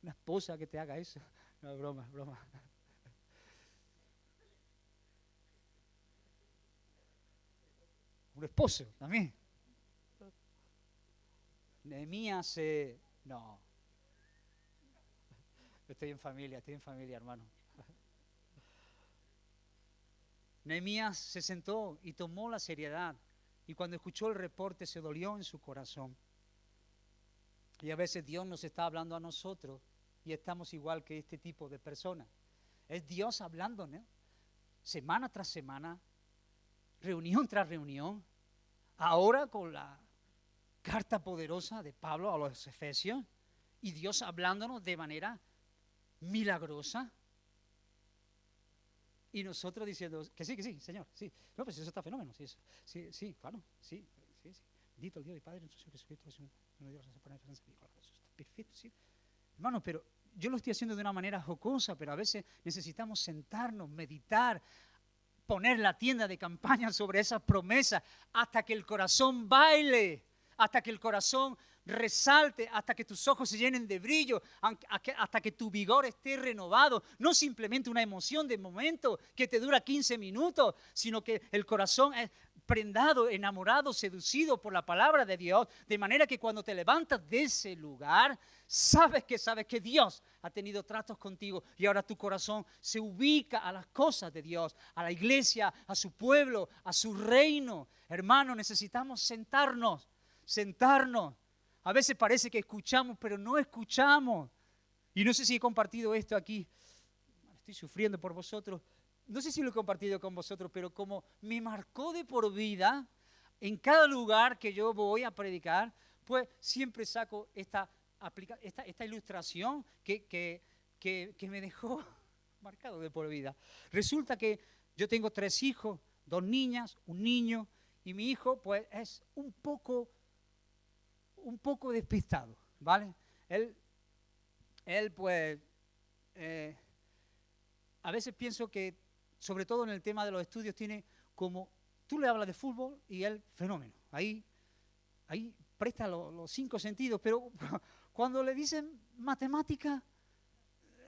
Speaker 1: una esposa que te haga eso. No, broma. Un esposo también. Nehemías no. Estoy en familia, hermano. Nehemías se sentó y tomó la seriedad. Y cuando escuchó el reporte se dolió en su corazón. Y a veces Dios nos está hablando a nosotros y estamos igual que este tipo de personas. Es Dios hablándonos semana tras semana, reunión tras reunión. Ahora con la carta poderosa de Pablo a los Efesios y Dios hablándonos de manera milagrosa y nosotros diciendo que sí, Señor, sí. No, pues eso está fenómeno, sí, claro, sí. Bendito el Dios y Padre nuestro Señor Jesucristo, perfecto, sí. Hermano, pero yo lo estoy haciendo de una manera jocosa, pero a veces necesitamos sentarnos, meditar, poner la tienda de campaña sobre esas promesas hasta que el corazón baile, hasta que el corazón resalte, hasta que tus ojos se llenen de brillo, hasta que tu vigor esté renovado. No simplemente una emoción de momento que te dura 15 minutos, sino que el corazón es prendado, enamorado, seducido por la palabra de Dios, de manera que cuando te levantas de ese lugar, sabes que Dios ha tenido tratos contigo y ahora tu corazón se ubica a las cosas de Dios, a la iglesia, a su pueblo, a su reino. Hermano, necesitamos sentarnos. A veces parece que escuchamos, pero no escuchamos. Y no sé si he compartido esto aquí. Estoy sufriendo por vosotros. No sé si lo he compartido con vosotros, pero como me marcó de por vida, en cada lugar que yo voy a predicar, pues siempre saco esta ilustración que me dejó marcado de por vida. Resulta que yo tengo 3 hijos, 2 niñas, un niño, y mi hijo pues es un poco despistado, ¿vale? Él pues, a veces pienso que, sobre todo en el tema de los estudios, tiene como, tú le hablas de fútbol y él, fenómeno, ahí presta los 5 sentidos, pero cuando le dicen matemática,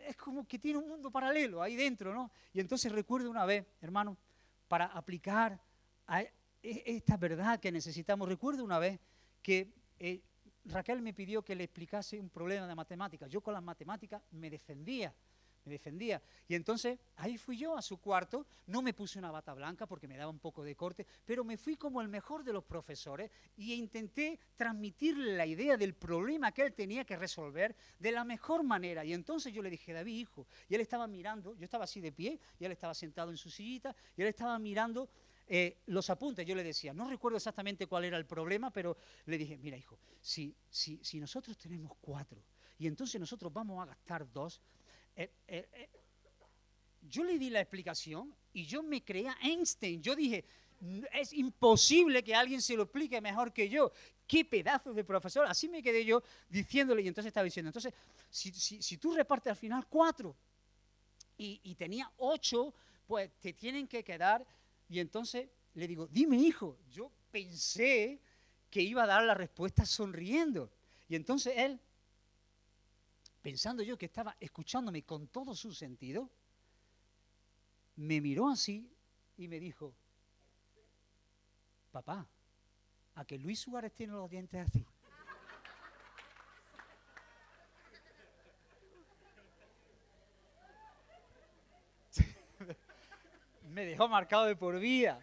Speaker 1: es como que tiene un mundo paralelo ahí dentro, ¿no? Y entonces recuerdo una vez, hermano, para aplicar a esta verdad que necesitamos, recuerdo una vez que Raquel me pidió que le explicase un problema de matemáticas. Yo con las matemáticas me defendía. Y entonces ahí fui yo a su cuarto, no me puse una bata blanca porque me daba un poco de corte, pero me fui como el mejor de los profesores y intenté transmitirle la idea del problema que él tenía que resolver de la mejor manera. Y entonces yo le dije, David, hijo, y él estaba mirando, yo estaba así de pie, y él estaba sentado en su sillita, y él estaba mirando los apuntes. Yo le decía, no recuerdo exactamente cuál era el problema, pero le dije, mira hijo, si nosotros tenemos 4 y entonces nosotros vamos a gastar 2, yo le di la explicación y yo me creía Einstein. Yo dije, es imposible que alguien se lo explique mejor que yo. ¡Qué pedazo de profesor! Así me quedé yo diciéndole, y entonces estaba diciendo, entonces, si tú repartes al final 4 y tenía 8, pues te tienen que quedar. Y entonces le digo, dime hijo, yo pensé que iba a dar la respuesta sonriendo. Y entonces él, pensando yo que estaba escuchándome con todo su sentido, me miró así y me dijo, papá, ¿a que Luis Suárez tiene los dientes así? Me dejó marcado de por vida.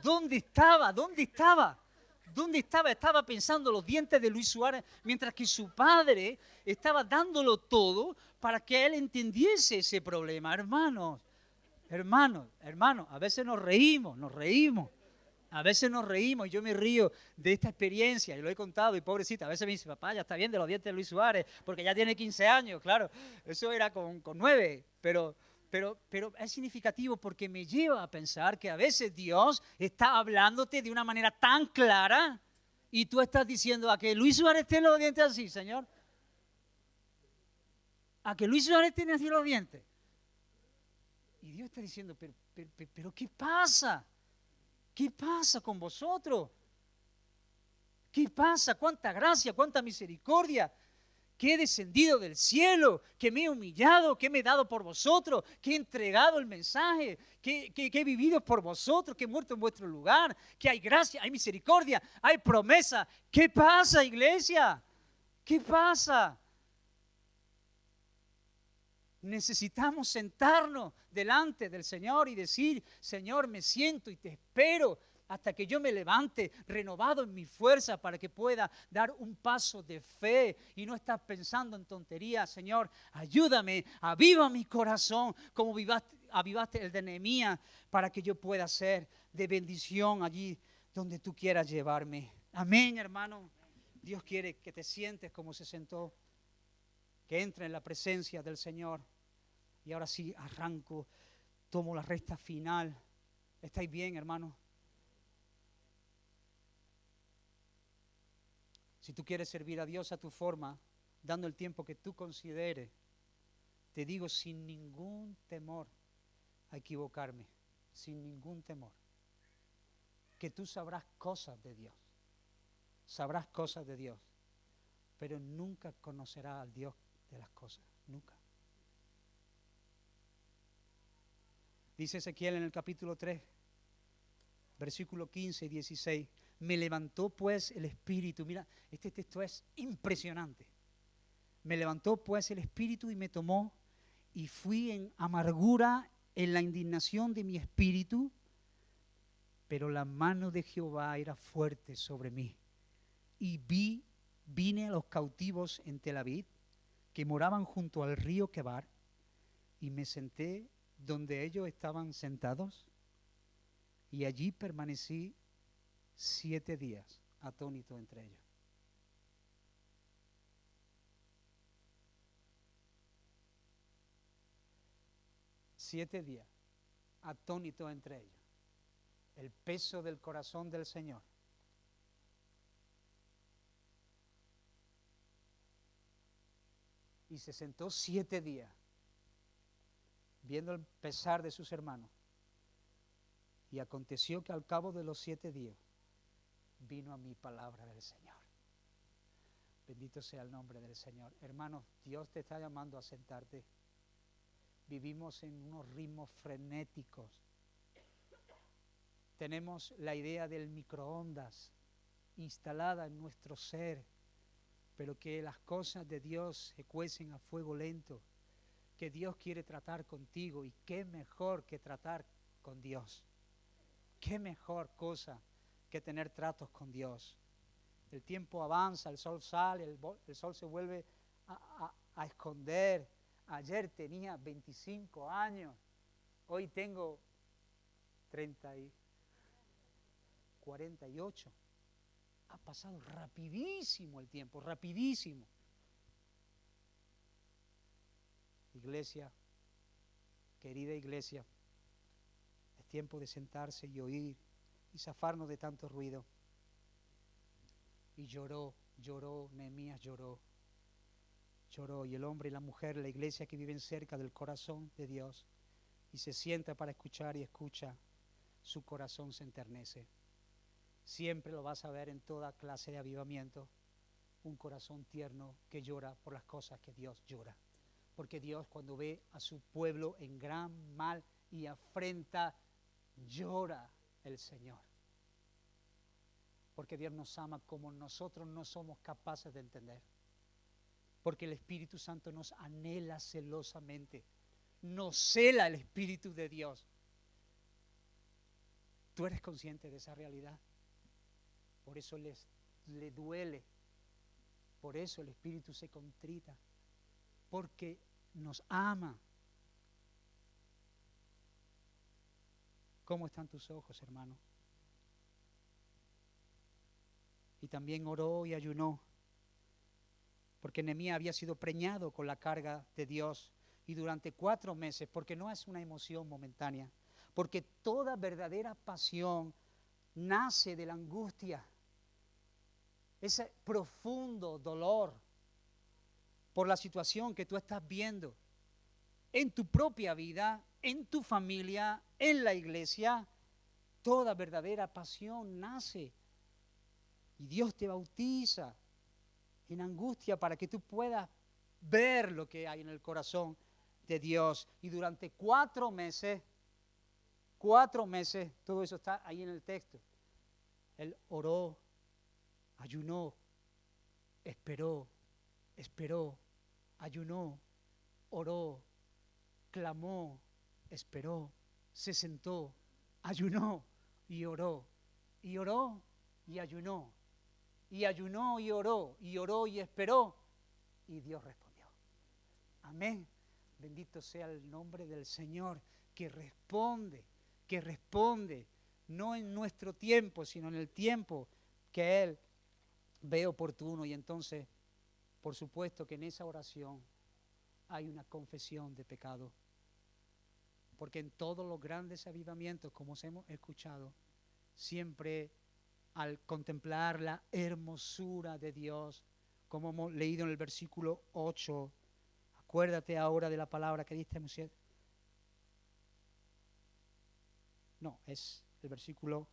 Speaker 1: ¿Dónde estaba? ¿Dónde estaba? ¿Dónde estaba? Estaba pensando los dientes de Luis Suárez, mientras que su padre estaba dándolo todo para que él entendiese ese problema. Hermanos, a veces nos reímos. A veces nos reímos y yo me río de esta experiencia y lo he contado y pobrecita, a veces me dice, papá, ya está bien de los dientes de Luis Suárez, porque ya tiene 15 años, claro, eso era con 9, pero es significativo porque me lleva a pensar que a veces Dios está hablándote de una manera tan clara y tú estás diciendo, ¿a que Luis Suárez tiene los dientes así, Señor? ¿A que Luis Suárez tiene así los dientes? Y Dios está diciendo, pero ¿qué pasa? ¿Qué pasa con vosotros? ¿Qué pasa? ¿Cuánta gracia, cuánta misericordia? Que he descendido del cielo, que me he humillado, que me he dado por vosotros, que he entregado el mensaje, que he vivido por vosotros, que he muerto en vuestro lugar, que hay gracia, hay misericordia, hay promesa. ¿Qué pasa, iglesia? ¿Qué pasa? Necesitamos sentarnos delante del Señor y decir, Señor, me siento y te espero hasta que yo me levante renovado en mi fuerza para que pueda dar un paso de fe y no estar pensando en tonterías. Señor, ayúdame, aviva mi corazón como avivaste el de Nehemías para que yo pueda ser de bendición allí donde tú quieras llevarme. Amén, hermano. Dios quiere que te sientes como se sentó, que entre en la presencia del Señor. Y ahora sí, arranco, tomo la recta final. ¿Estáis bien, hermano? Si tú quieres servir a Dios a tu forma, dando el tiempo que tú consideres, te digo sin ningún temor a equivocarme, sin ningún temor, que tú sabrás cosas de Dios, pero nunca conocerás al Dios de las cosas, nunca. Dice Ezequiel en el capítulo 3, versículo 15 y 16, me levantó pues el Espíritu, mira, este texto es impresionante, me levantó pues el Espíritu y me tomó y fui en amargura, en la indignación de mi espíritu, pero la mano de Jehová era fuerte sobre mí y vine a los cautivos en Tel Aviv, que moraban junto al río Quebar, y me senté donde ellos estaban sentados, y allí permanecí 7 días, atónito entre ellos. Siete días, atónito entre ellos. El peso del corazón del Señor. Y se sentó 7 días, viendo el pesar de sus hermanos. Y aconteció que al cabo de los 7 días, vino a mí palabra del Señor. Bendito sea el nombre del Señor. Hermanos, Dios te está llamando a sentarte. Vivimos en unos ritmos frenéticos. Tenemos la idea del microondas instalada en nuestro ser, pero que las cosas de Dios se cuecen a fuego lento, que Dios quiere tratar contigo, y qué mejor que tratar con Dios. Qué mejor cosa que tener tratos con Dios. El tiempo avanza, el sol sale, el sol se vuelve a esconder. Ayer tenía 25 años, hoy tengo 30 y... 48. Ha pasado rapidísimo el tiempo, rapidísimo. Iglesia, querida iglesia, es tiempo de sentarse y oír y zafarnos de tanto ruido. Y lloró, Nehemías lloró. Y el hombre y la mujer, la iglesia que viven cerca del corazón de Dios y se sienta para escuchar y escucha, su corazón se enternece. Siempre lo vas a ver en toda clase de avivamiento, un corazón tierno que llora por las cosas que Dios llora. Porque Dios, cuando ve a su pueblo en gran mal y afrenta, llora el Señor. Porque Dios nos ama como nosotros no somos capaces de entender. Porque el Espíritu Santo nos anhela celosamente. Nos cela el Espíritu de Dios. ¿Tú eres consciente de esa realidad? Por eso le duele. Por eso el Espíritu se contrita. Porque nos ama. ¿Cómo están tus ojos, hermano? Y también oró y ayunó, porque Nehemías había sido preñado con la carga de Dios, y durante 4 meses, porque no es una emoción momentánea, porque toda verdadera pasión nace de la angustia, ese profundo dolor por la situación que tú estás viendo en tu propia vida, en tu familia, en la iglesia. Toda verdadera pasión nace y Dios te bautiza en angustia para que tú puedas ver lo que hay en el corazón de Dios. Y durante 4 meses, todo eso está ahí en el texto. Él oró, ayunó, esperó, ayunó, oró, clamó, esperó, se sentó, ayunó y oró, y oró y ayunó, y ayunó y oró y esperó, y Dios respondió. Amén. Bendito sea el nombre del Señor, que responde, no en nuestro tiempo, sino en el tiempo que Él ve oportuno. Y entonces, por supuesto que en esa oración hay una confesión de pecado. Porque en todos los grandes avivamientos, como hemos escuchado, siempre al contemplar la hermosura de Dios, como hemos leído en el versículo 8, acuérdate ahora de la palabra que diste, Moisés. No, es el versículo.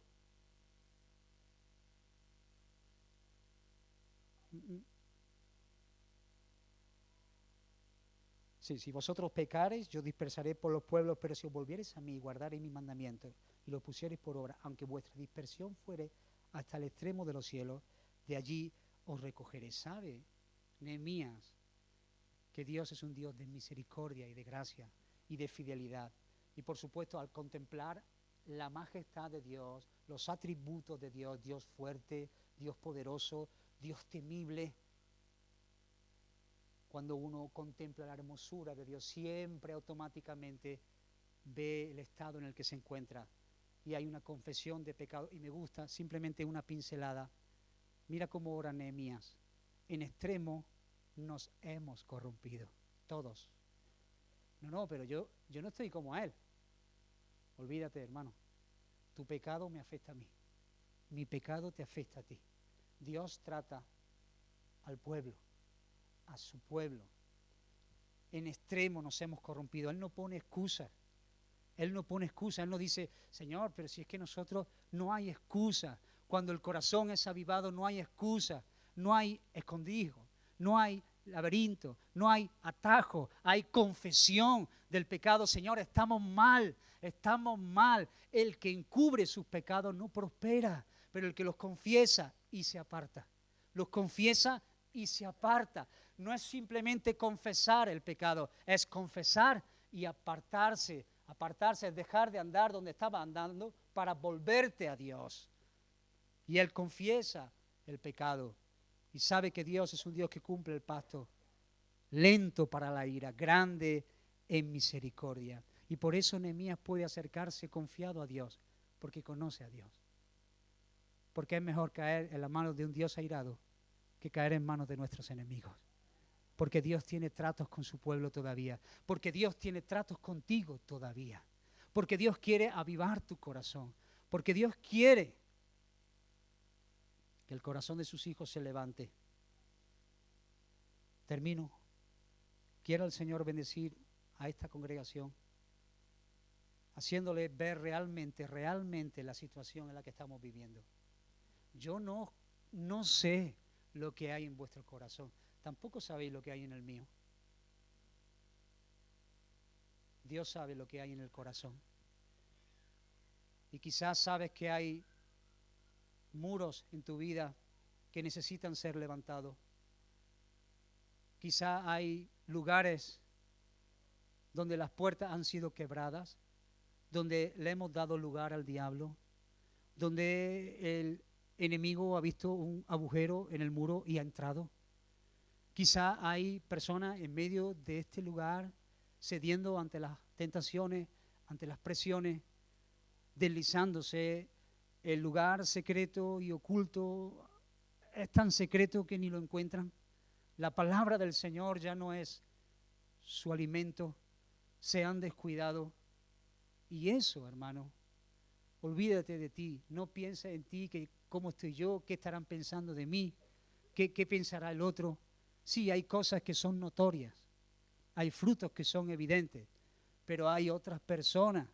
Speaker 1: Sí, si vosotros pecareis, yo dispersaré por los pueblos, pero si os volviereis a mí y guardareis mis mandamientos y los pusiereis por obra, aunque vuestra dispersión fuere hasta el extremo de los cielos, de allí os recogeré. ¿Sabe, Nehemías, que Dios es un Dios de misericordia y de gracia y de fidelidad? Y por supuesto, al contemplar la majestad de Dios, los atributos de Dios, Dios fuerte, Dios poderoso, Dios temible, cuando uno contempla la hermosura de Dios, siempre automáticamente ve el estado en el que se encuentra. Y hay una confesión de pecado. Y me gusta simplemente una pincelada. Mira cómo ora Nehemías. En extremo nos hemos corrompido. Todos. No, pero yo no estoy como él. Olvídate, hermano. Tu pecado me afecta a mí. Mi pecado te afecta a ti. Dios trata al pueblo, a su pueblo. En extremo nos hemos corrompido. Él no pone excusas. Él no dice, Señor, pero si es que nosotros no hay excusa. Cuando el corazón es avivado no hay excusa, no hay escondijo, no hay laberinto, no hay atajo, hay confesión del pecado. Señor, estamos mal. El que encubre sus pecados no prospera, pero el que los confiesa y se aparta. Los confiesa y se aparta. No es simplemente confesar el pecado, es confesar y apartarse. Apartarse es dejar de andar donde estaba andando para volverte a Dios. Y él confiesa el pecado y sabe que Dios es un Dios que cumple el pacto, lento para la ira, grande en misericordia. Y por eso Nehemías puede acercarse confiado a Dios, porque conoce a Dios. Porque es mejor caer en las manos de un Dios airado que caer en manos de nuestros enemigos. Porque Dios tiene tratos con su pueblo todavía. Porque Dios tiene tratos contigo todavía. Porque Dios quiere avivar tu corazón. Porque Dios quiere que el corazón de sus hijos se levante. Termino. Quiero al Señor bendecir a esta congregación, haciéndole ver realmente la situación en la que estamos viviendo. Yo no sé lo que hay en vuestro corazón. Tampoco sabéis lo que hay en el mío. Dios sabe lo que hay en el corazón. Y quizás sabes que hay muros en tu vida que necesitan ser levantados. Quizás hay lugares donde las puertas han sido quebradas, donde le hemos dado lugar al diablo, donde el enemigo ha visto un agujero en el muro y ha entrado. Quizá hay personas en medio de este lugar cediendo ante las tentaciones, ante las presiones, deslizándose. El lugar secreto y oculto es tan secreto que ni lo encuentran. La palabra del Señor ya no es su alimento, se han descuidado. Y eso, hermano, olvídate de ti, no pienses en ti, que cómo estoy yo, qué estarán pensando de mí, qué pensará el otro. Sí, hay cosas que son notorias, hay frutos que son evidentes, pero hay otras personas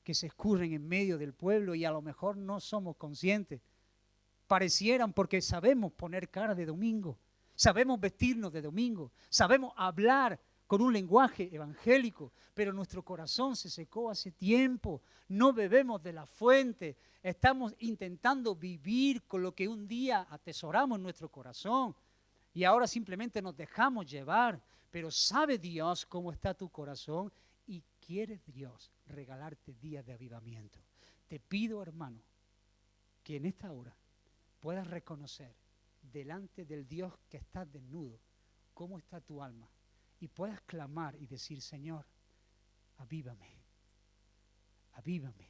Speaker 1: que se escurren en medio del pueblo y a lo mejor no somos conscientes. Parecieran, porque sabemos poner cara de domingo, sabemos vestirnos de domingo, sabemos hablar con un lenguaje evangélico, pero nuestro corazón se secó hace tiempo, no bebemos de la fuente, estamos intentando vivir con lo que un día atesoramos en nuestro corazón y ahora simplemente nos dejamos llevar, pero sabe Dios cómo está tu corazón y quiere Dios regalarte días de avivamiento. Te pido, hermano, que en esta hora puedas reconocer delante del Dios que estás desnudo cómo está tu alma y puedas clamar y decir: Señor, avívame, avívame.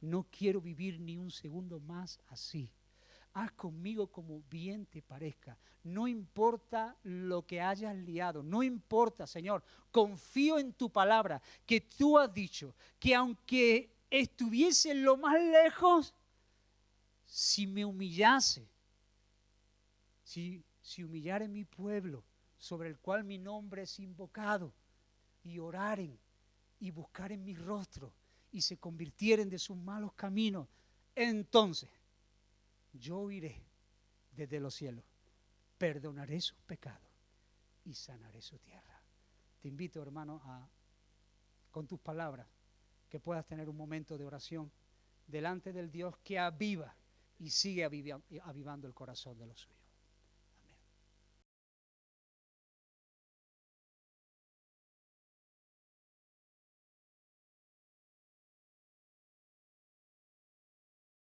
Speaker 1: No quiero vivir ni un segundo más así. Haz conmigo como bien te parezca. No importa lo que hayas liado, no importa, Señor. Confío en tu palabra, que tú has dicho que aunque estuviese lo más lejos, si me humillase, si humillare mi pueblo, sobre el cual mi nombre es invocado, y oraren y buscaren mi rostro y se convirtieren de sus malos caminos, entonces yo oiré desde los cielos, perdonaré sus pecados y sanaré su tierra. Te invito, hermano, con tus palabras, que puedas tener un momento de oración delante del Dios que aviva y sigue avivando el corazón de los suyos.